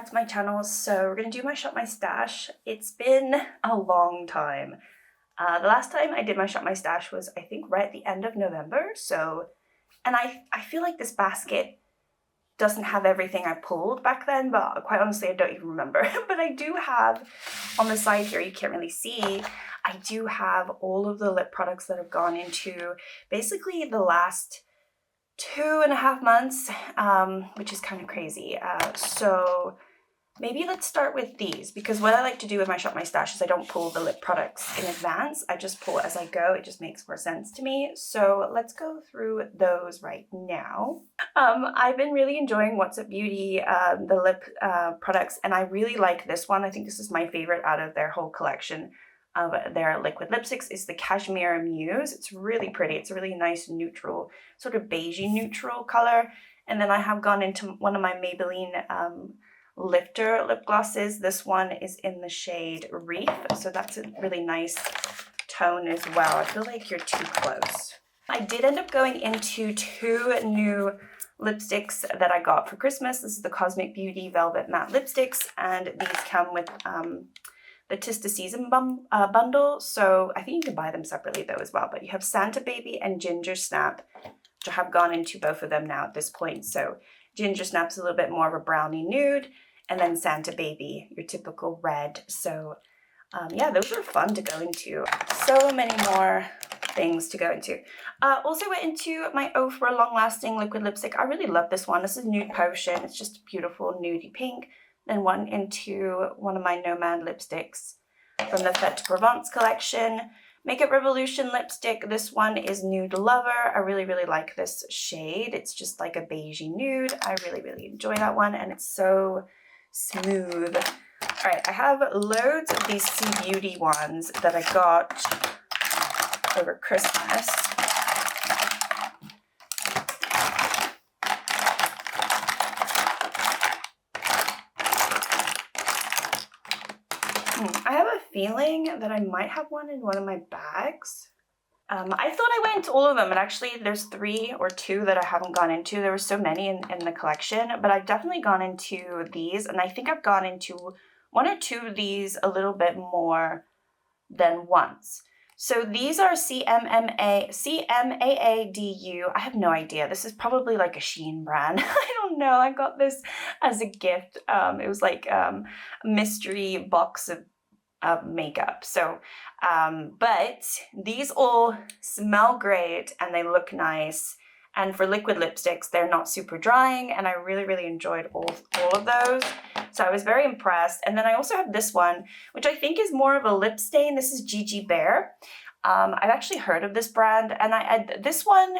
to my channel. So we're gonna do my Shop My Stash. It's been a long time. The last time I did my Shop My Stash was, I think, right at the end of November. And I feel like this basket doesn't have everything I pulled back then, but quite honestly, I don't even remember. But I do have, on the side here, you can't really see, I do have all of the lip products that have gone into basically the last 2.5 months, which is kind of crazy. So maybe let's start with these, because what I like to do with my Shop My Stash is I don't pull the lip products in advance. I just pull as I go. It just makes more sense to me. So let's go through those right now. I've been really enjoying WhatsUp Beauty, the lip products, and I really like this one. I think this is my favorite out of their whole collection of their liquid lipsticks. Is the Cashmere Muse. It's really pretty. It's a really nice neutral, sort of beigey neutral color. And then I have gone into one of my Maybelline Lifter lip glosses. This one is in the shade Reef, so that's a really nice tone as well. I feel like you're too close. I did end up going into 2 new lipsticks that I got for Christmas. This is the Cosmic Beauty Velvet Matte Lipsticks, and these come with the Tis the Season bundle, so I think you can buy them separately though as well. But you have Santa Baby and Ginger Snap, which I have gone into both of them now at this point. So Ginger Snap's a little bit more of a brownie nude, and then Santa Baby, your typical red. So yeah, those are fun to go into. So many more things to go into. Also went into my O for a Long Lasting liquid lipstick. I really love this one. This is Nude Potion. It's just a beautiful nudie pink. Then one into one of my Nomad lipsticks from the Fête de Provence collection. Makeup Revolution lipstick. This one is Nude Lover. I really, really like this shade. It's just like a beigey nude. I really, really enjoy that one, and it's so smooth. All right, I have loads of these CmaaDU ones that I got over Christmas. I have a feeling that I might have one in one of my bags. I thought I went into all of them, and actually there's 3 or 2 that I haven't gone into. There were so many in the collection, but I've definitely gone into these, and I think I've gone into 1 or 2 of these a little bit more than once. So these are CmaaDU. I have no idea. This is probably like a Shein brand. I don't know. I got this as a gift. It was like a mystery box of makeup. So, but these all smell great and they look nice. And for liquid lipsticks, they're not super drying, and I really, really enjoyed all of those. So I was very impressed. And then I also have this one, which I think is more of a lip stain. This is Gigi Bear. I've actually heard of this brand, and this one,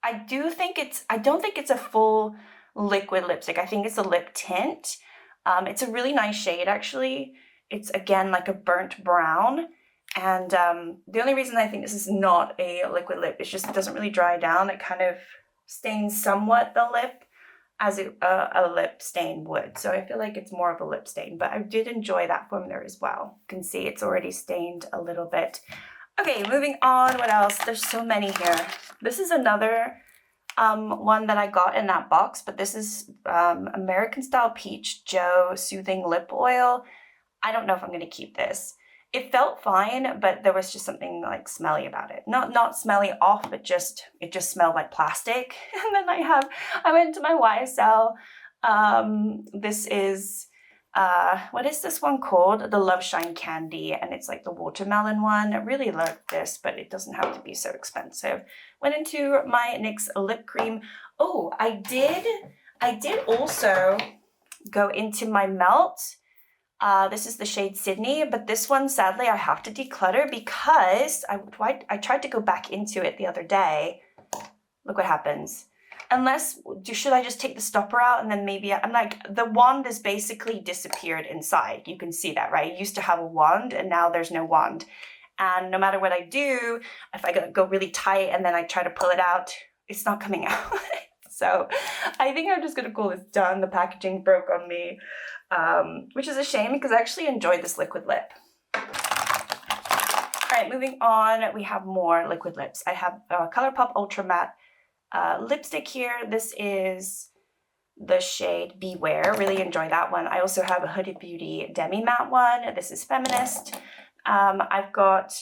I don't think it's a full liquid lipstick. I think it's a lip tint. It's a really nice shade, actually. It's, again, like a burnt brown. And the only reason I think this is not a liquid lip is just it doesn't really dry down. It kind of stains somewhat the lip as a lip stain would. So I feel like it's more of a lip stain, but I did enjoy that formula as well. You can see it's already stained a little bit. Okay, moving on. What else? There's so many here. This is another one that I got in that box, but this is American Style Peach Joe Soothing Lip Oil. I don't know if I'm going to keep this. It felt fine, but there was just something like smelly about it. Not smelly off, but it just smelled like plastic. And then I went to my YSL. This is, what is this one called? The Love Shine Candy, and it's like the watermelon one. I really love this, but it doesn't have to be so expensive. Went into my NYX lip cream. Oh, I did also go into my Melt. This is the shade Sydney, but this one, sadly, I have to declutter because I tried to go back into it the other day. Look what happens. Should I just take the stopper out and then maybe, I'm like, the wand has basically disappeared inside. You can see that, right? I used to have a wand and now there's no wand. And no matter what I do, if I go really tight and then I try to pull it out, it's not coming out. So I think I'm just gonna call this done. The packaging broke on me. Which is a shame because I actually enjoyed this liquid lip. All right, moving on, we have more liquid lips. I have ColourPop Ultra Matte lipstick here. This is the shade Beware. Really enjoy that one. I also have a Huda Beauty Demi Matte one. This is Feminist. I've got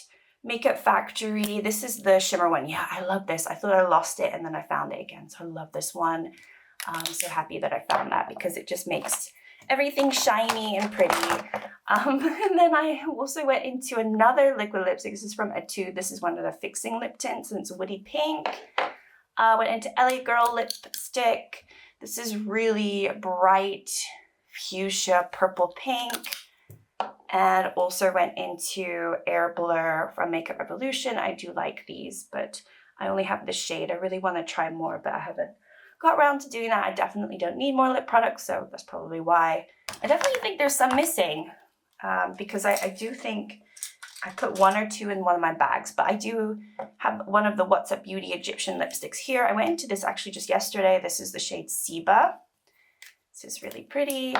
Makeup Factory. This is the shimmer one. Yeah, I love this. I thought I lost it and then I found it again. So I love this one. I'm so happy that I found that because it just makes everything shiny and pretty. And then I also went into another liquid lipstick. This is from Etude. This is one of the fixing lip tints and it's woody pink. Went into LA Girl lipstick. This is really bright fuchsia purple pink. And also went into Air Blur from Makeup Revolution. I do like these, but I only have this shade. I really want to try more, but I haven't got around to doing that. I definitely don't need more lip products, so that's probably why. I definitely think there's some missing because I do think I put one or two in one of my bags, but I do have one of the WhatsUp Beauty Egyptian lipsticks here. I went into this actually just yesterday. This is the shade Seba. This is really pretty.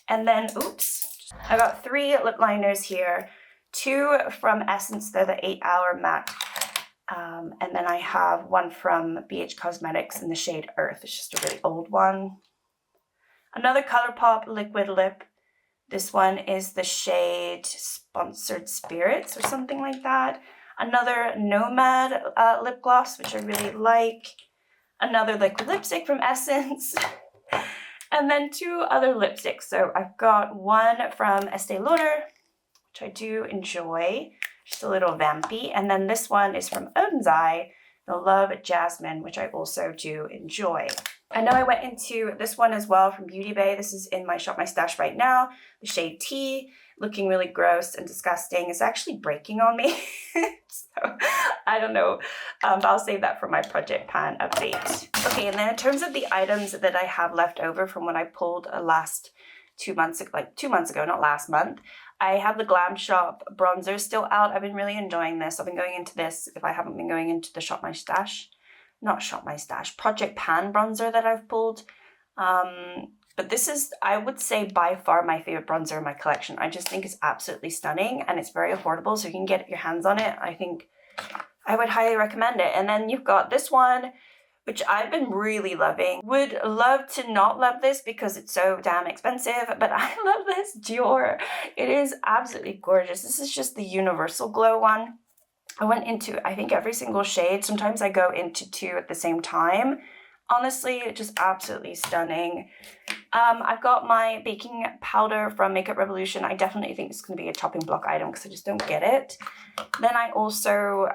And then, oops, I got 3 lip liners here. 2 from Essence, they're the 8-hour matte. And then I have one from BH Cosmetics in the shade Earth. It's just a really old one. Another ColourPop liquid lip. This one is the shade Sponsored Spirits or something like that. Another Nomad lip gloss, which I really like. Another liquid lipstick from Essence. And then 2 other lipsticks. So I've got one from Estee Lauder, which I do enjoy. Just a little vampy. And then this one is from Odin's Eye, the Love Jasmine, which I also do enjoy. I know I went into this one as well from Beauty Bay. This is in my Shop My Stash right now. The shade Tea, looking really gross and disgusting. It's actually breaking on me. So I don't know. But I'll save that for my Project Pan update. Okay, and then in terms of the items that I have left over from when I pulled last 2 months, like 2 months ago, not last month, I have the Glamshop bronzer still out. I've been really enjoying this. I've been going into this if I haven't been going into the Shop My Stash. Not Shop My Stash, Project Pan bronzer that I've pulled. But this is, I would say, by far my favorite bronzer in my collection. I just think it's absolutely stunning and it's very affordable, so you can get your hands on it. I think I would highly recommend it. And then you've got this one, which I've been really loving. Would love to not love this because it's so damn expensive, but I love this Dior. It is absolutely gorgeous. This is just the Universal Glow one. I went into, I think, every single shade. Sometimes I go into 2 at the same time. Honestly, just absolutely stunning. I've got my baking powder from Makeup Revolution. I definitely think it's going to be a chopping block item because I just don't get it. Then I also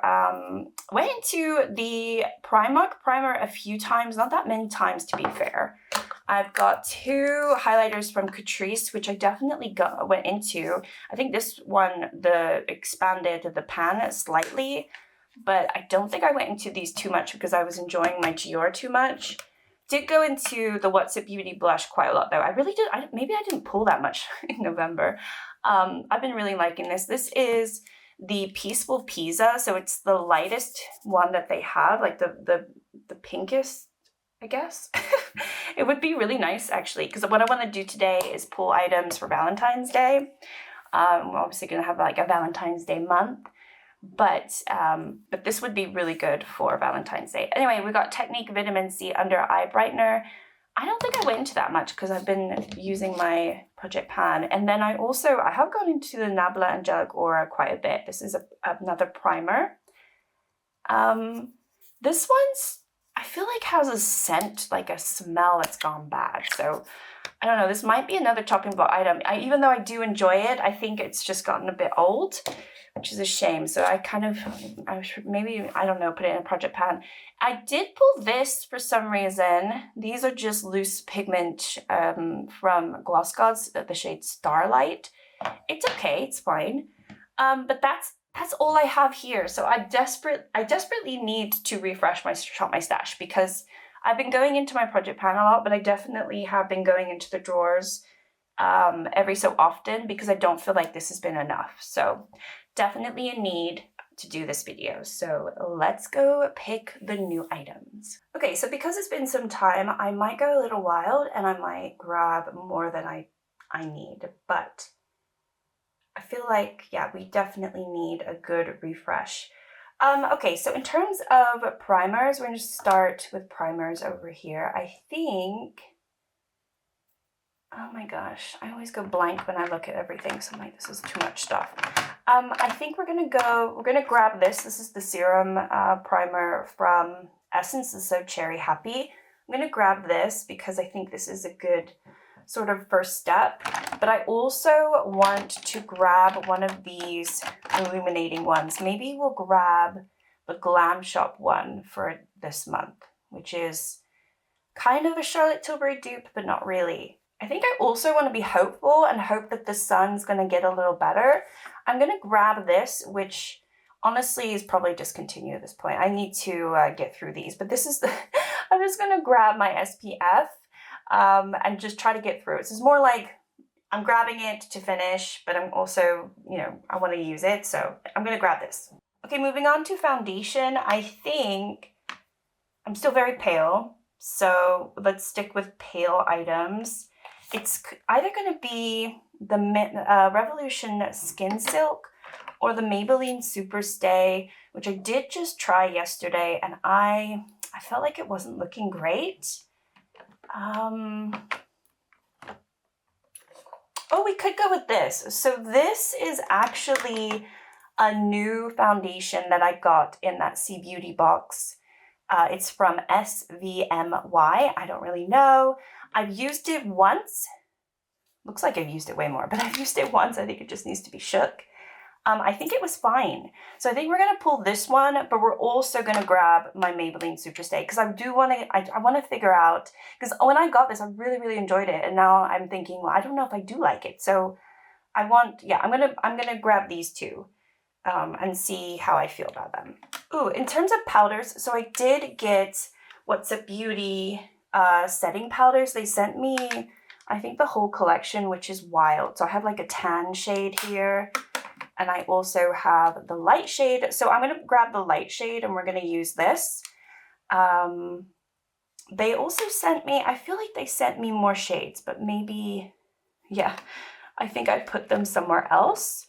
went into the Primark primer a few times, not that many times to be fair. I've got 2 highlighters from Catrice, which I definitely went into. I think this one, expanded the pan slightly, but I don't think I went into these too much because I was enjoying my Dior too much. Did go into the WhatsUp Beauty blush quite a lot though. I really did, maybe I didn't pull that much in November. I've been really liking this. This is the Peaceful Pisa, so it's the lightest one that they have, like the pinkest, I guess. It would be really nice actually, because what I want to do today is pull items for Valentine's Day. We're obviously going to have like a Valentine's Day month, but this would be really good for Valentine's Day. Anyway, we got Technique Vitamin C Under Eye Brightener. I don't think I went into that much because I've been using my Project Pan. And then I have gone into the Nabla Angelic Aura quite a bit. This is another primer. This one's, I feel like has a scent, like a smell that's gone bad. So I don't know, this might be another chopping block item. Even though I do enjoy it, I think it's just gotten a bit old, which is a shame. So I should maybe, I don't know, put it in a Project Pan. I did pull this for some reason. These are just loose pigment from GlossGods, the shade Starlight. It's okay, it's fine. But that's all I have here. So I desperately need to refresh my Shop My Stash because I've been going into my Project Pan a lot, but I definitely have been going into the drawers every so often because I don't feel like this has been enough. So definitely a need to do this video. So let's go pick the new items. Okay, so because it's been some time, I might go a little wild and I might grab more than I need, but I feel like, yeah, we definitely need a good refresh. Okay, so in terms of primers, we're going to start with primers over here. I think Oh my gosh, I always go blank when I look at everything, so I'm like, this is too much stuff. I think we're gonna grab this. This is the serum primer from Essence. This is So Cherry Happy. I'm gonna grab this because I think this is a good sort of first step. But I also want to grab one of these illuminating ones. Maybe we'll grab the Glamshop one for this month, which is kind of a Charlotte Tilbury dupe, but not really. I think I also want to be hopeful and hope that the sun's going to get a little better. I'm going to grab this, which honestly is probably discontinued at this point. I need to get through these, but this is the, I'm just going to grab my SPF and just try to get through it. So it's more like I'm grabbing it to finish, but I'm also, you know, I want to use it. So I'm going to grab this. Okay, moving on to foundation. I think I'm still very pale. So let's stick with pale items. It's either going to be the Revolution Skin Silk or the Maybelline Superstay, which I did just try yesterday, and I felt like it wasn't looking great. Oh, we could go with this. So this is actually a new foundation that I got in that CmaaDU box. It's from SVMY. I don't really know. I've used it once. Looks like I've used it way more, but I've used it once. I think it just needs to be shook. I think it was fine. So I think we're going to pull this one, but we're also going to grab my Maybelline Superstay because I do want to, I want to figure out, because when I got this, I really, really enjoyed it. And now I'm thinking, well, I don't know if I do like it. So I want, yeah, I'm going to grab these two and see how I feel about them. Ooh, in terms of powders, so I did get WhatsUp Beauty setting powders. They sent me, I think, the whole collection, which is wild. So I have like a tan shade here, and I also have the light shade. So I'm going to grab the light shade and we're going to use this. They also sent me, I feel like they sent me more shades, but maybe, yeah, I think I put them somewhere else.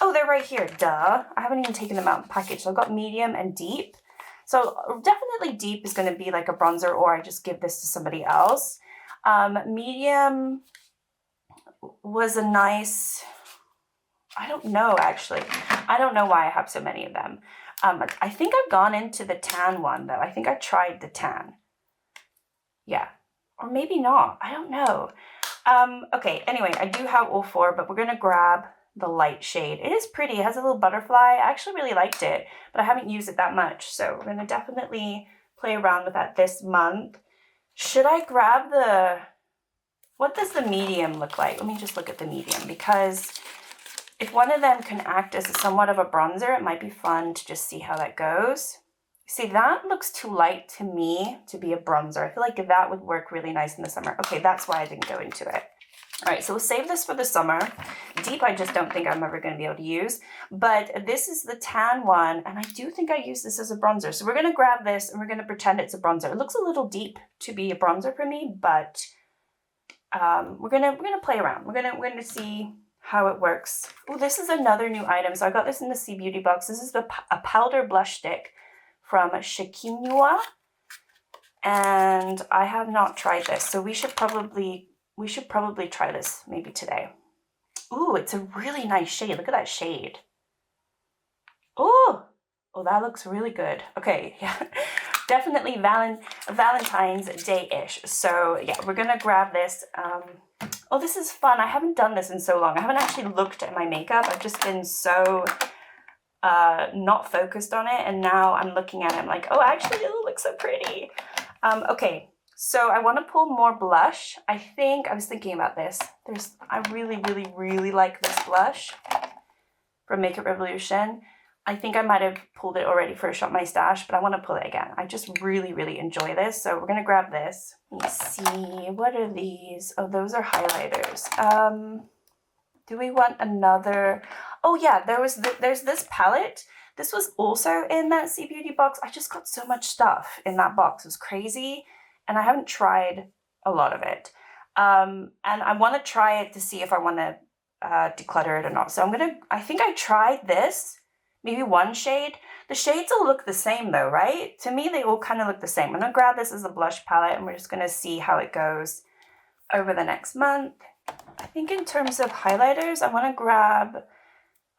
Oh, they're right here, duh. I haven't even taken them out of the package. So I've got medium and deep. So definitely deep is going to be like a bronzer, or I just give this to somebody else. Medium was a nice, I don't know actually. I don't know why I have so many of them. I think I've gone into the tan one though. I think I tried the tan. Yeah, or maybe not. I don't know. Okay, anyway, I do have all four, but we're going to grab the light shade. It is pretty. It has a little butterfly. I actually really liked it, but I haven't used it that much. So we're going to definitely play around with that this month. Should I grab the, what does the medium look like? Let me just look at the medium, because if one of them can act as somewhat of a bronzer, it might be fun to just see how that goes. See, that looks too light to me to be a bronzer. I feel like that would work really nice in the summer. Okay, that's why I didn't go into it. All right, so we'll save this for the summer. Deep, I just don't think I'm ever going to be able to use. But this is the tan one, and I do think I use this as a bronzer. So we're going to grab this, and we're going to pretend it's a bronzer. It looks a little deep to be a bronzer for me, but we're gonna play around. We're gonna see how it works. Oh, this is another new item. So I got this in the CmaaDU box. This is a powder blush stick from Shaqinuo, and I have not tried this. So we should probably try this maybe today. Ooh, it's a really nice shade. Look at that shade. Oh, that looks really good. Okay, yeah, definitely Valentine's Day-ish. So yeah, we're gonna grab this. Oh, this is fun. I haven't done this in so long. I haven't actually looked at my makeup. I've just been so not focused on it, and now I'm looking at it. I'm like, oh, actually, it looks so pretty. Okay. So I want to pull more blush. I was thinking about this. I really, really, really like this blush from Makeup Revolution. I think I might have pulled it already for Shop My Stash, but I want to pull it again. I just really, really enjoy this. So we're going to grab this. Let me see. What are these? Oh, those are highlighters. Do we want another? Oh yeah, there's this palette. This was also in that CmaaDU box. I just got so much stuff in that box. It was crazy. And I haven't tried a lot of it. And I want to try it to see if I want to declutter it or not. So I think I tried this, maybe one shade. The shades all look the same though, right? To me, they all kind of look the same. I'm going to grab this as a blush palette, and we're just going to see how it goes over the next month. I think in terms of highlighters, I want to grab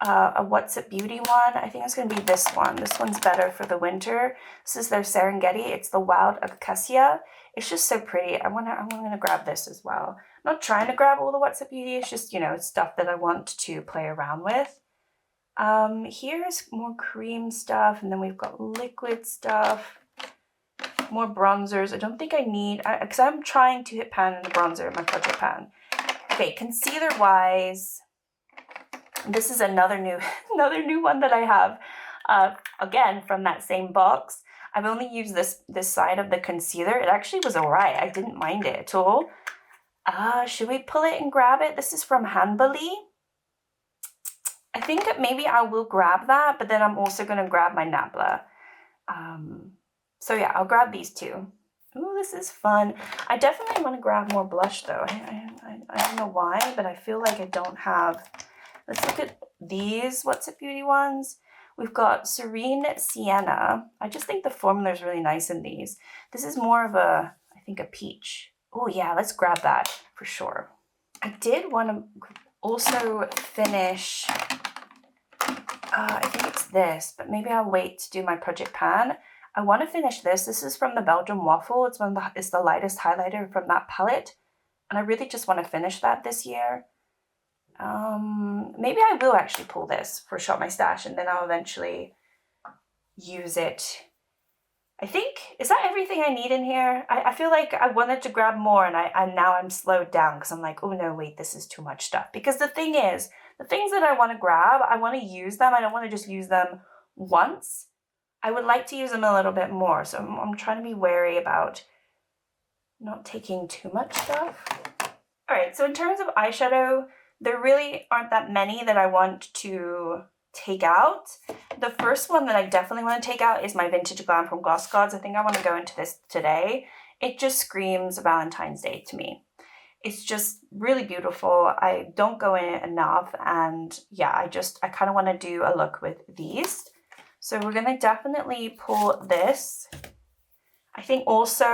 a WhatsUp Beauty one. I think it's going to be this one. This one's better for the winter. This is their Serengeti. It's the Wild Acacia. It's just so pretty. I'm gonna grab this as well. I'm not trying to grab all the WhatsUp Beauty. It's just, you know, it's stuff that I want to play around with. Here's more cream stuff, and then we've got liquid stuff, more bronzers. I don't think I need, because I'm trying to hit pan in the bronzer in my project pan. Okay, concealer wise, this is another new one that I have, again from that same box. I've only used this side of the concealer. It actually was alright. I didn't mind it at all. Should we pull it and grab it? This is from Hanboli. I think maybe I will grab that, but then I'm also going to grab my Nabla. So yeah, I'll grab these two. Ooh, this is fun. I definitely want to grab more blush though. I don't know why, but I feel like I don't have. Let's look at these WhatsUp Beauty ones. We've got Serene Sienna. I just think the formula is really nice in these. This is more of a, I think, a peach. Oh yeah, let's grab that for sure. I did want to also finish, I think it's this, but maybe I'll wait to do my project pan. I want to finish this. This is from the Belgium Waffle. It's the lightest highlighter from that palette. And I really just want to finish that this year. Maybe I will actually pull this for Shop My Stash, and then I'll eventually use it. I think, is that everything I need in here? I feel like I wanted to grab more, and now I'm slowed down because I'm like, oh no, wait, this is too much stuff. Because the thing is, the things that I want to grab, I want to use them. I don't want to just use them once. I would like to use them a little bit more. So I'm trying to be wary about not taking too much stuff. All right, so in terms of eyeshadow, there really aren't that many that I want to take out. The first one that I definitely want to take out is my Vintage Glam from GlossGods. I think I want to go into this today. It just screams Valentine's Day to me. It's just really beautiful. I don't go in it enough, and yeah, I kind of want to do a look with these. So we're going to definitely pull this. I think also,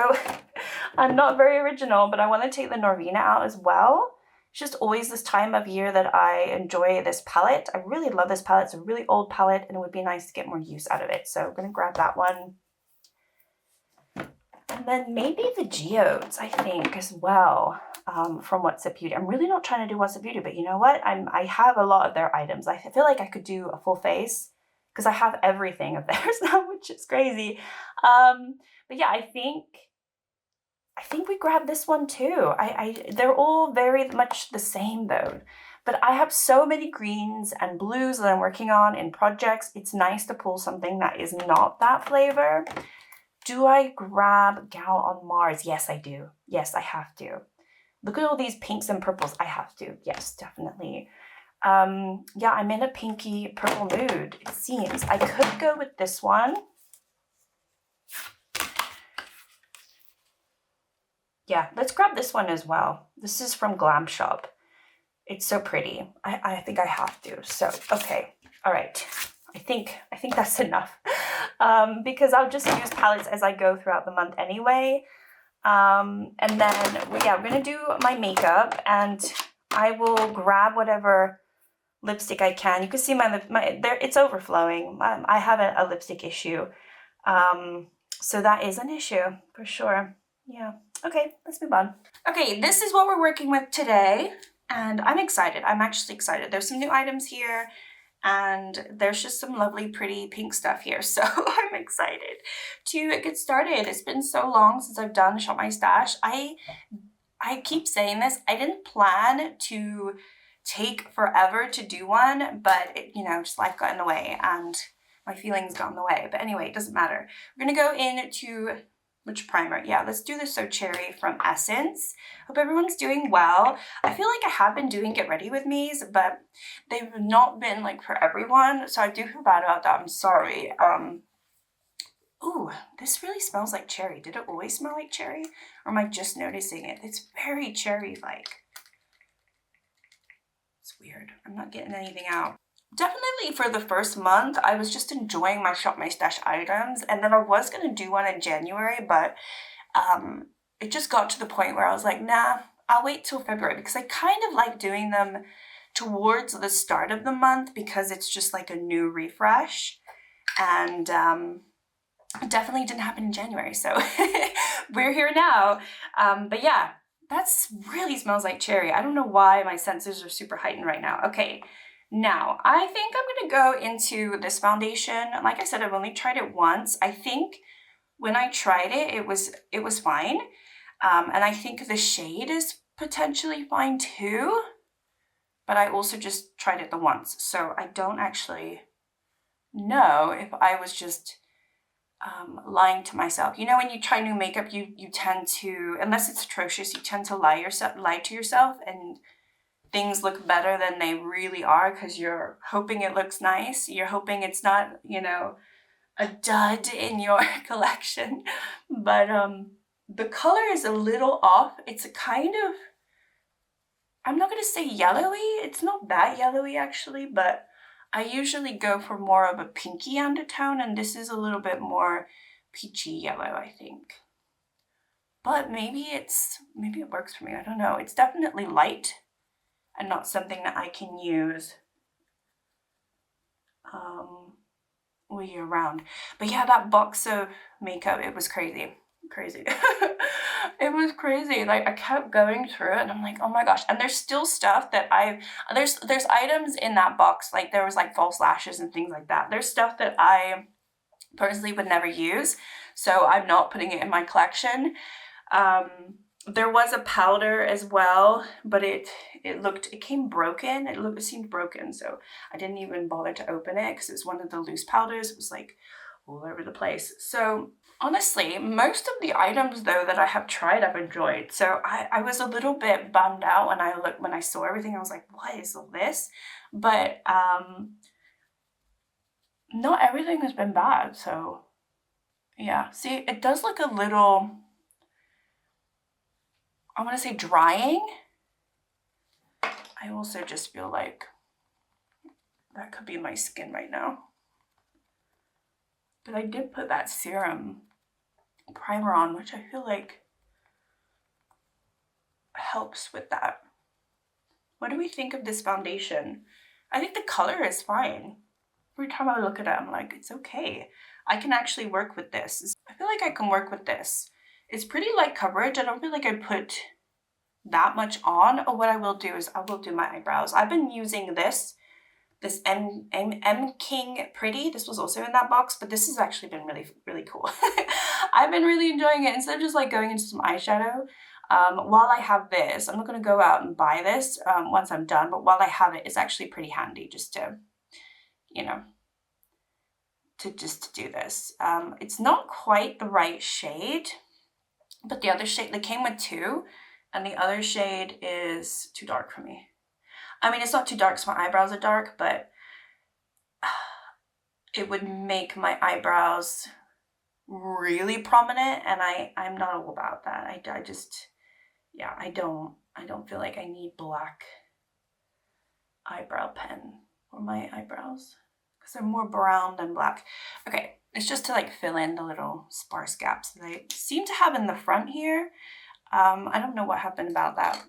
I'm not very original, but I want to take the Norvina out as well. It's just always this time of year that I enjoy this palette. I really love this palette. It's a really old palette, and it would be nice to get more use out of it. So I'm going to grab that one. And then maybe the Geodes, I think, as well, from WhatsUp Beauty. I'm really not trying to do WhatsUp Beauty, but you know what? I have a lot of their items. I feel like I could do a full face because I have everything of theirs now, which is crazy. But yeah, I think we grabbed this one too. They're all very much the same though. But I have so many greens and blues that I'm working on in projects. It's nice to pull something that is not that flavor. Do I grab Gal on Mars? Yes, I do. Yes, I have to. Look at all these pinks and purples. I have to. Yes, definitely. Yeah, I'm in a pinky purple mood, it seems. I could go with this one. Yeah, let's grab this one as well. This is from Glamshop. It's so pretty. I think I have to. So, okay. All right. I think that's enough. Because I'll just use palettes as I go throughout the month anyway. And then, yeah, we're going to do my makeup, and I will grab whatever lipstick I can. You can see it's overflowing. I have a lipstick issue. So that is an issue for sure. Yeah. Okay, let's move on. Okay, this is what we're working with today, and I'm excited. I'm actually excited. There's some new items here, and there's just some lovely, pretty pink stuff here. So I'm excited to get started. It's been so long since I've done Shop My Stash. I keep saying this. I didn't plan to take forever to do one, but just life got in the way and my feelings got in the way. But anyway, it doesn't matter. We're gonna go into which primer? Yeah, let's do the So Cherry from Essence. Hope everyone's doing well. I feel like I have been doing Get Ready With Me's, but they've not been like for everyone, so I do feel bad about that. I'm sorry. Ooh, this really smells like cherry. Did it always smell like cherry? Or am I just noticing it? It's very cherry-like. It's weird. I'm not getting anything out. Definitely for the first month, I was just enjoying my Shop My Stash items, and then I was going to do one in January, but it just got to the point where I was like, nah, I'll wait till February because I kind of like doing them towards the start of the month because it's just like a new refresh. And it definitely didn't happen in January, so we're here now. But yeah, that's really smells like cherry. I don't know why my senses are super heightened right now. Okay, now I think I'm gonna go into this foundation. Like I said, I've only tried it once. I think when I tried it, it was fine. And I think the shade is potentially fine too, but I also just tried it the once. So I don't actually know if I was just lying to myself. You know, when you try new makeup, you tend to, unless it's atrocious, you tend to lie to yourself and things look better than they really are because you're hoping it looks nice. You're hoping it's not, you know, a dud in your collection. But the color is a little off. It's a kind of, I'm not going to say yellowy. It's not that yellowy actually, but I usually go for more of a pinky undertone, and this is a little bit more peachy yellow, I think. But maybe it works for me. I don't know. It's definitely light and not something that I can use all year round. But yeah, that box of makeup, it was crazy. It was crazy. Like I kept going through it and I'm like, oh my gosh. And there's still stuff that there's items in that box, like there was like false lashes and things like that. There's stuff that I personally would never use, so I'm not putting it in my collection. There was a powder as well, but it came broken. It seemed broken, so I didn't even bother to open it because it was one of the loose powders. It was like all over the place. So honestly, most of the items though that I have tried, I've enjoyed. So I was a little bit bummed out when I saw everything. I was like, what is all this? But not everything has been bad. So yeah, see, it does look a little, I want to say drying. I also just feel like that could be my skin right now. But I did put that serum primer on, which I feel like helps with that. What do we think of this foundation? I think the color is fine. Every time I look at it, I'm like, it's okay. I can actually work with this. I feel like I can work with this. It's pretty light coverage. I don't feel like I put that much on. Or what I will do is I will do my eyebrows. I've been using this MKing Pretty. This was also in that box, but this has actually been really, really cool. I've been really enjoying it. Instead of just like going into some eyeshadow, while I have this, I'm not going to go out and buy this once I'm done, but while I have it, it's actually pretty handy just to, you know, to do this. It's not quite the right shade, but the other shade, they came with two, and the other shade is too dark for me. I mean, it's not too dark because my eyebrows are dark, but it would make my eyebrows really prominent, and I'm not all about that. I just, yeah, I don't feel like I need black eyebrow pen for my eyebrows because they're more brown than black. Okay, it's just to like fill in the little sparse gaps that I seem to have in the front here. I don't know what happened about that.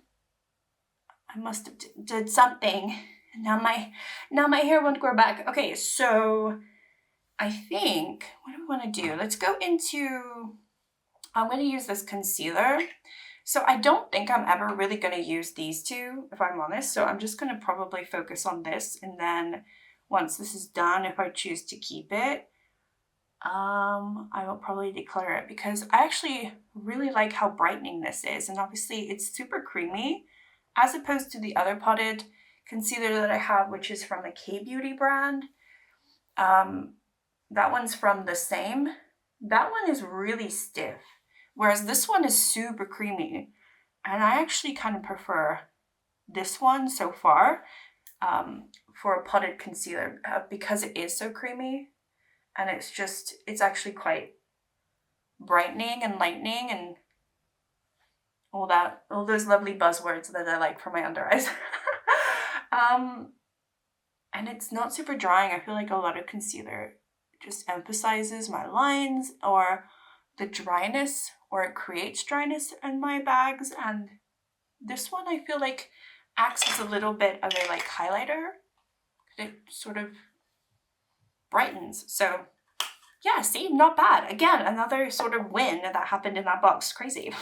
I must have did something. Now my hair won't grow back. Okay, so I think, what do we want to do? Let's go into, I'm going to use this concealer. So I don't think I'm ever really going to use these two, if I'm honest. So I'm just going to probably focus on this. And then once this is done, if I choose to keep it, I will probably declare it because I actually really like how brightening this is. And obviously it's super creamy as opposed to the other potted concealer that I have, which is from the K-Beauty brand. That one's from the same. That one is really stiff, whereas this one is super creamy. And I actually kind of prefer this one so far for a potted concealer because it is so creamy. And it's actually quite brightening and lightening and all those lovely buzzwords that I like for my under eyes. And it's not super drying. I feel like a lot of concealer just emphasizes my lines or the dryness, or it creates dryness in my bags, and This one I feel like acts as a little bit of a like highlighter. It sort of brightens. So yeah, see, not bad. Again, another sort of win that happened in that box. Crazy.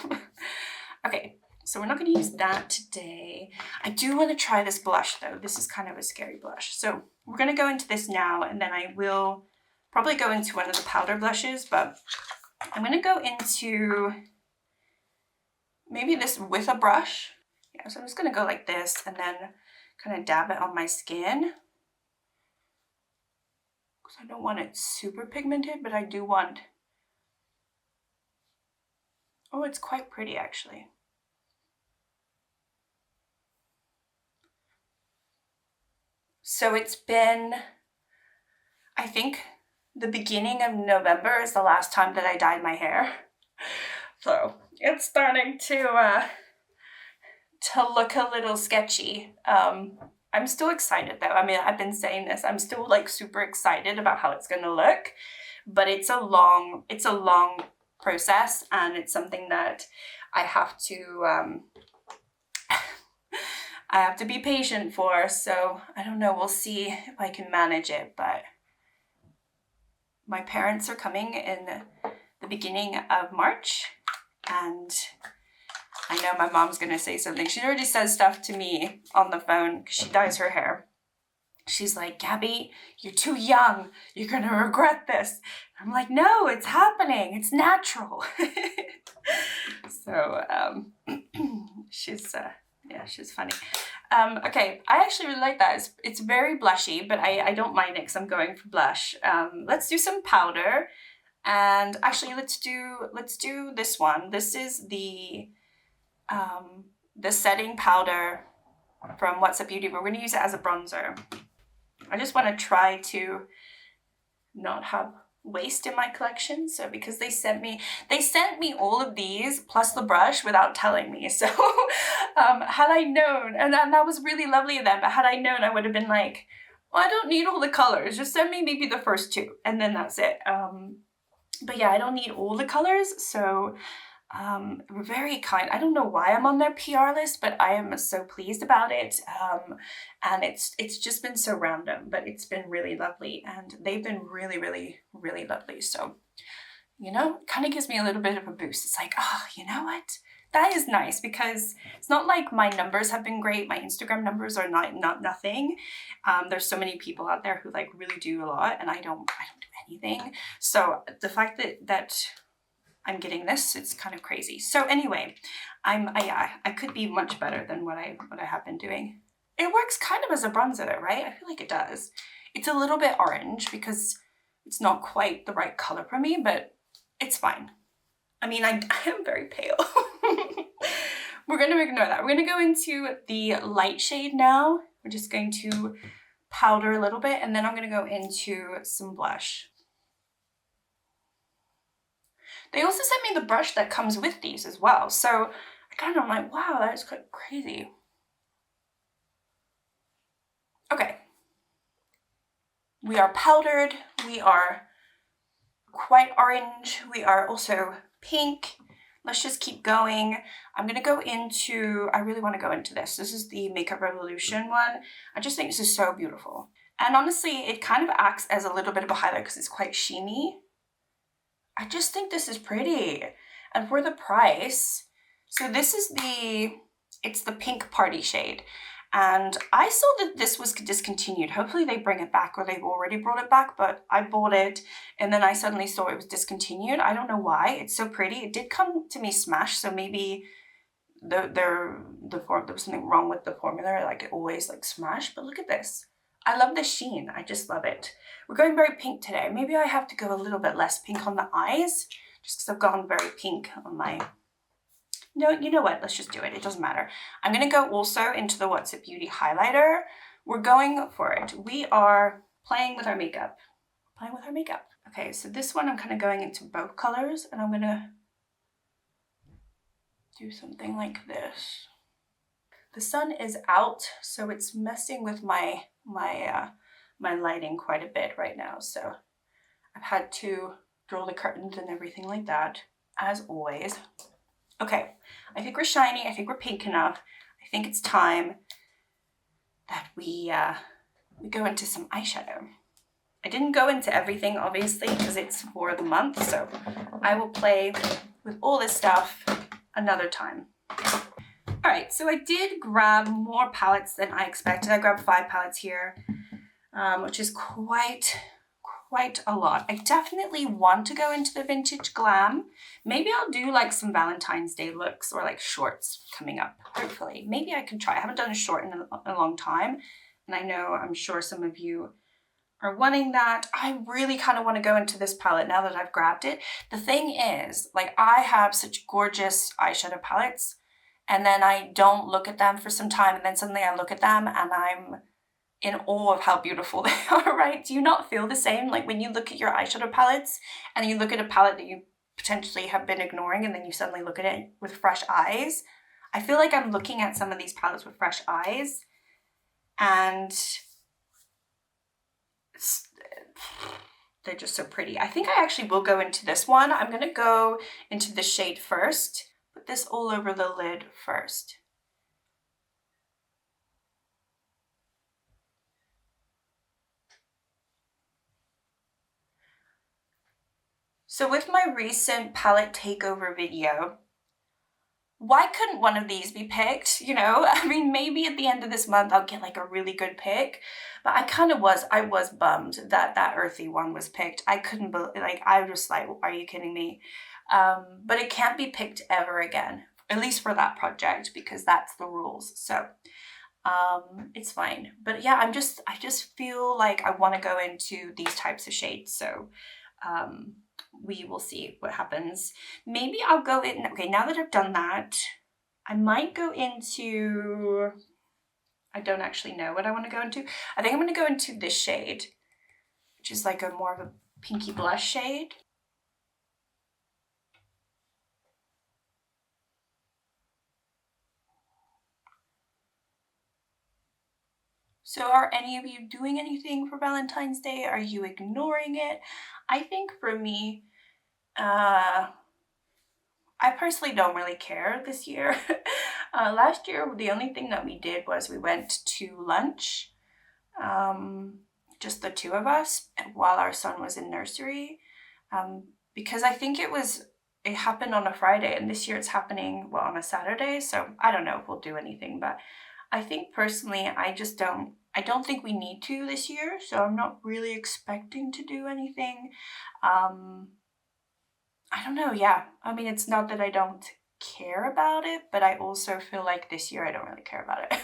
Okay, so we're not going to use that today. I do want to try this blush though. This is kind of a scary blush. So we're going to go into this now, and then I will probably go into one of the powder blushes, but I'm going to go into maybe this with a brush. Yeah, so I'm just going to go like this and then kind of dab it on my skin. I don't want it super pigmented, but I do want, oh, it's quite pretty actually. So it's been, I think the beginning of November is the last time that I dyed my hair. So it's starting to look a little sketchy. I'm still excited though. I mean, I've been saying this, I'm still like super excited about how it's going to look, but it's a long process, and it's something that I have to, I have to be patient for. So I don't know, we'll see if I can manage it, but my parents are coming in the beginning of March, and I know my mom's going to say something. She already says stuff to me on the phone because she dyes her hair. She's like, Gabby, you're too young. You're going to regret this. I'm like, no, it's happening. It's natural. So she's, yeah, she's funny. Okay, I actually really like that. It's very blushy, but I don't mind it because I'm going for blush. Let's do some powder. And actually, let's do this one. This is the setting powder from WhatsUp Beauty, but we're going to use it as a bronzer. I just want to try to not have waste in my collection. So because they sent me all of these plus the brush without telling me. So had I known, and that was really lovely of them, but had I known, I would have been like, well, I don't need all the colors. Just send me maybe the first two, and then that's it. But yeah, I don't need all the colors. So very kind. I don't know why I'm on their PR list, but I am so pleased about it. And it's just been so random, but it's been really lovely, and they've been really, really, really lovely. So, you know, it kind of gives me a little bit of a boost. It's like, oh, you know what? That is nice, because it's not like my numbers have been great. My Instagram numbers are not nothing. There's so many people out there who like really do a lot, and I don't do anything. So the fact that I'm getting this, it's kind of crazy. So anyway, I could be much better than what I have been doing. It works kind of as a bronzer though, right? I feel like it does. It's a little bit orange because it's not quite the right color for me, but it's fine. I mean, I am very pale. We're going to ignore that. We're going to go into the light shade now. We're just going to powder a little bit, and then I'm going to go into some blush. They also sent me the brush that comes with these as well. So I'm like, wow, that is quite crazy. Okay. We are powdered. We are quite orange. We are also pink. Let's just keep going. I'm going to go into, I really want to go into this. This is the Makeup Revolution one. I just think this is so beautiful. And honestly, it kind of acts as a little bit of a highlight because it's quite sheeny. I just think this is pretty. And for the price, so this is it's the pink party shade. And I saw that this was discontinued. Hopefully they bring it back, or they've already brought it back, but I bought it and then I suddenly saw it was discontinued. I don't know why. It's so pretty. It did come to me smashed, so maybe there was something wrong with the formula, like it always like smashed, but look at this. I love the sheen. I just love it. We're going very pink today. Maybe I have to go a little bit less pink on the eyes, just because I've gone very pink on my... No, you know what? Let's just do it. It doesn't matter. I'm going to go also into the WhatsUp Beauty highlighter. We're going for it. We are playing with our makeup. Okay, so this one I'm kind of going into both colors, and I'm going to do something like this. The sun is out, so it's messing with my lighting quite a bit right now. So I've had to draw the curtains and everything like that, as always. Okay, I think we're shiny. I think we're pink enough. I think it's time that we go into some eyeshadow. I didn't go into everything, obviously, because it's for the month, so I will play with all this stuff another time. All right, so I did grab more palettes than I expected. I grabbed 5 palettes here, which is quite a lot. I definitely want to go into the vintage glam. Maybe I'll do like some Valentine's Day looks or like shorts coming up, hopefully. Maybe I can try. I haven't done a short in a long time, and I'm sure some of you are wanting that. I really kind of want to go into this palette now that I've grabbed it. The thing is, like, I have such gorgeous eyeshadow palettes, and then I don't look at them for some time, and then suddenly I look at them and I'm in awe of how beautiful they are, right? Do you not feel the same? Like when you look at your eyeshadow palettes and you look at a palette that you potentially have been ignoring and then you suddenly look at it with fresh eyes. I feel like I'm looking at some of these palettes with fresh eyes, and they're just so pretty. I think I actually will go into this one. I'm going to go into the shade first. Put this all over the lid first. So with my recent palette takeover video, why couldn't one of these be picked? You know, I mean, maybe at the end of this month I'll get like a really good pick, but I was bummed that that earthy one was picked. I couldn't believe, like, I was just like, are you kidding me? But it can't be picked ever again, at least for that project, because that's the rules. So it's fine. But yeah, I just feel like I want to go into these types of shades. So we will see what happens. Maybe I'll go in, okay, now that I've done that, I might go into, I don't actually know what I want to go into. I think I'm going to go into this shade, which is like a more of a pinky blush shade. So are any of you doing anything for Valentine's Day? Are you ignoring it? I think for me, I personally don't really care this year. Last year, the only thing that we did was we went to lunch, just the two of us, while our son was in nursery, because I think it happened on a Friday, and this year it's happening, well, on a Saturday, so I don't know if we'll do anything, but I think personally, I don't think we need to this year, so I'm not really expecting to do anything. I don't know, yeah. I mean, it's not that I don't care about it, but I also feel like this year I don't really care about it.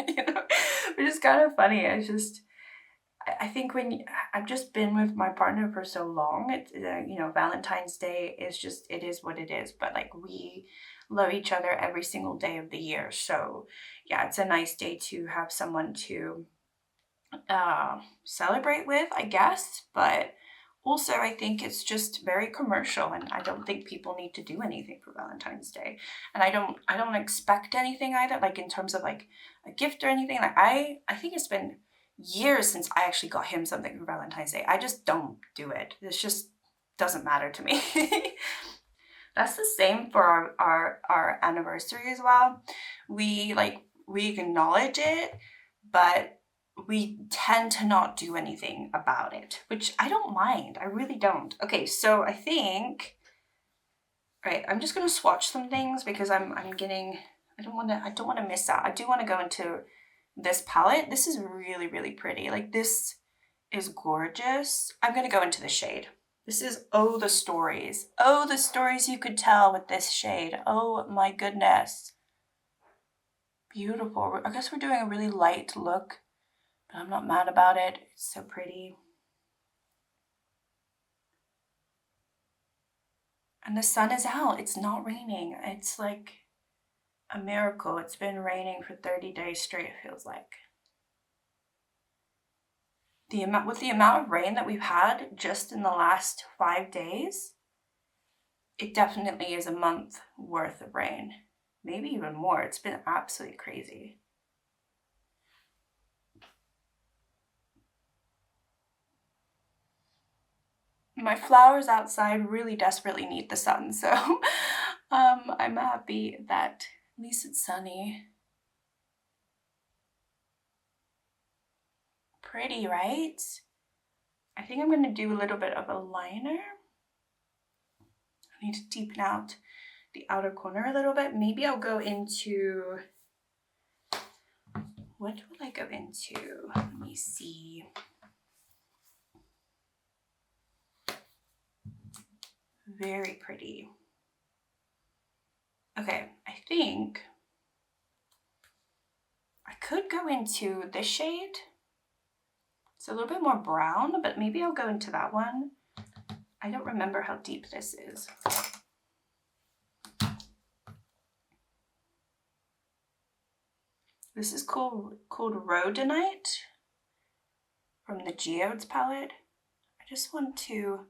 You know, which is kind of funny. I think when I've just been with my partner for so long, it's, you know, Valentine's Day is just, it is what it is. But like, we love each other every single day of the year. So yeah, it's a nice day to have someone to celebrate with, I guess. But also, I think it's just very commercial, and I don't think people need to do anything for Valentine's Day. And I don't expect anything either, like in terms of like a gift or anything. Like I think it's been years since I actually got him something for Valentine's Day. I just don't do it. It just doesn't matter to me. That's the same for our anniversary as well. We acknowledge it, but we tend to not do anything about it, which I don't mind. I really don't. Okay, so I think, right, I'm just gonna swatch some things because I don't want to miss out. I do want to go into this palette. This is really, really pretty. Like, this is gorgeous. I'm gonna go into the shade. This is Oh the Stories. Oh, the stories you could tell with this shade. Oh my goodness. Beautiful. I guess we're doing a really light look, but I'm not mad about it. It's so pretty. And the sun is out. It's not raining. It's like a miracle. It's been raining for 30 days straight, it feels like. With the amount of rain that we've had just in the last 5 days, it definitely is a month worth of rain. Maybe even more. It's been absolutely crazy. My flowers outside really desperately need the sun, so I'm happy that at least it's sunny. Pretty, right? I think I'm going to do a little bit of a liner. I need to deepen out the outer corner a little bit. Maybe I'll go into, what will I go into? Let me see. Very pretty. Okay, I think I could go into this shade. It's a little bit more brown, but maybe I'll go into that one. I don't remember how deep this is. This is called Rhodonite from the Geodes palette. I just want to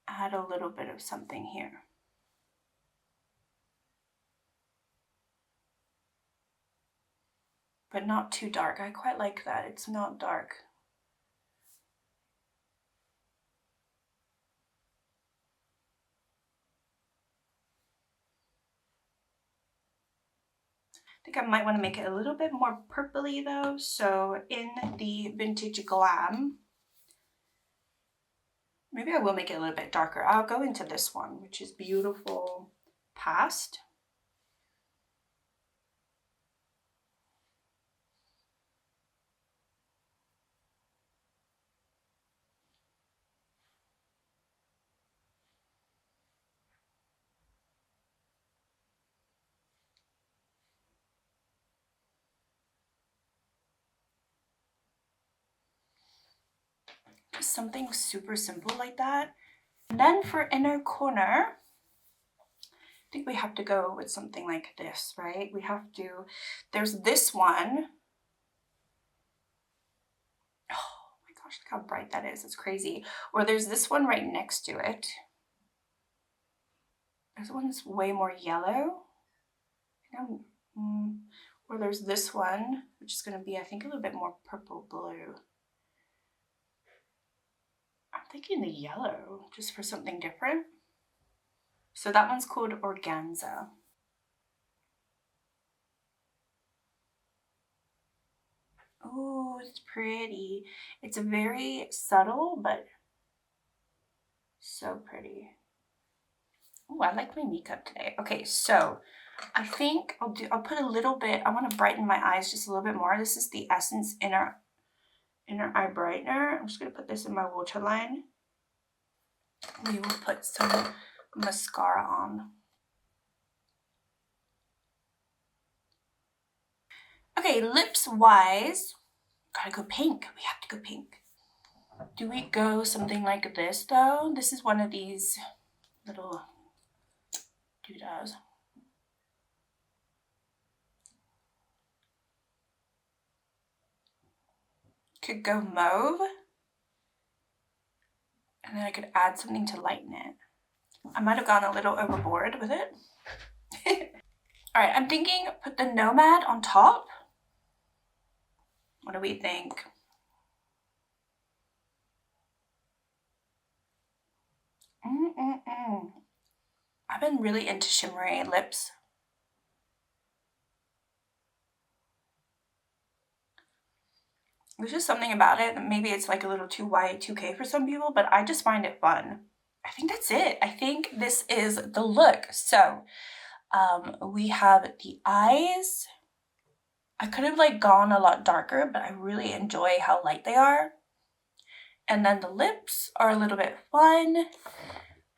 add a little bit of something here. But not too dark. I quite like that. It's not dark. I think I might want to make it a little bit more purpley though. So in the vintage Glam, maybe I will make it a little bit darker. I'll go into this one, which is Beautiful Past. Just something super simple like that. And then for inner corner, I think we have to go with something like this, right? We have to, there's this one. Oh my gosh, look how bright that is. It's crazy. Or there's this one right next to it. This one's way more yellow. Or there's this one, which is going to be, I think, a little bit more purple blue. I'm thinking the yellow, just for something different. So that one's called Organza. Oh, it's pretty. It's very subtle, but so pretty. Oh, I like my makeup today. Okay, so I think I'll put a little bit, I want to brighten my eyes just a little bit more. This is the Essence Inner Eye Brightener. I'm just going to put this in my waterline. We will put some mascara on. Okay, lips wise, gotta go pink. We have to go pink. Do we go something like this though? This is one of these little doodads. Could go mauve. And then I could add something to lighten it. I might have gone a little overboard with it. All right, I'm thinking put the Nomad on top. What do we think? I've been really into shimmery lips. There's just something about it. Maybe it's like a little too Y2K for some people, but I just find it fun. I think that's it. I think this is the look. So we have the eyes. I could have like gone a lot darker, but I really enjoy how light they are. And then the lips are a little bit fun.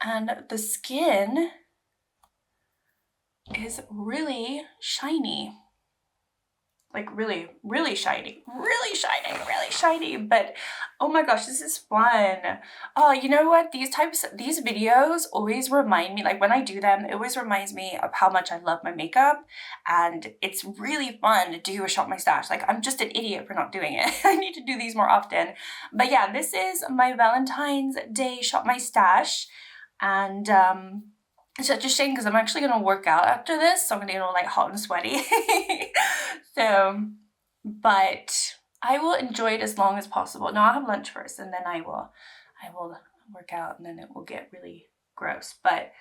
And the skin is really shiny. Like really, really shiny. Really shiny, really shiny. But oh my gosh, this is fun. Oh, you know what? These videos always remind me, like when I do them, it always reminds me of how much I love my makeup. And it's really fun to do a Shop My Stash. Like I'm just an idiot for not doing it. I need to do these more often. But yeah, this is my Valentine's Day Shop My Stash. And it's such a shame because I'm actually going to work out after this, so I'm going to get all like hot and sweaty. So, but I will enjoy it as long as possible. No, I'll have lunch first and then I will work out and then it will get really gross. But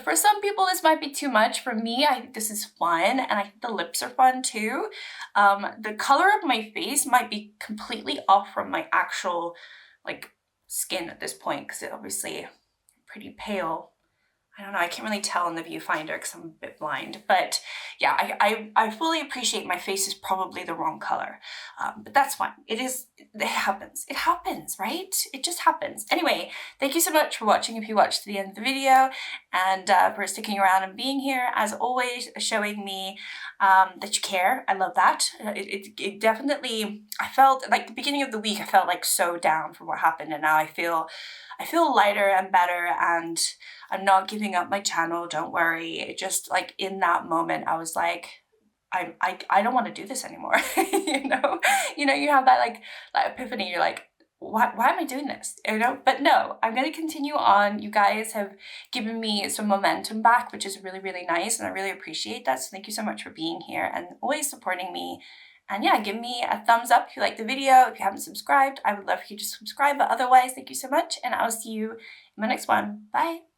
for some people this might be too much. For me, I think this is fun, and I think the lips are fun too. The color of my face might be completely off from my actual like skin at this point, because it's obviously pretty pale. I don't know, I can't really tell in the viewfinder because I'm a bit blind, but yeah, I fully appreciate my face is probably the wrong color, but that's fine. It happens, right? It just happens. Anyway, thank you so much for watching if you watched to the end of the video, and for sticking around and being here, as always, showing me that you care. I love that. It definitely, I felt like the beginning of the week, I felt like so down from what happened, and now I feel lighter and better, and I'm not giving up my channel, don't worry. It just, like, in that moment, I was like, I don't want to do this anymore. you know, you have that like epiphany. You're like, why am I doing this? You know, but no, I'm going to continue on. You guys have given me some momentum back, which is really, really nice, and I really appreciate that. So thank you so much for being here and always supporting me. And yeah, give me a thumbs up if you like the video. If you haven't subscribed, I would love for you to subscribe. But otherwise, thank you so much, and I'll see you in my next one. Bye.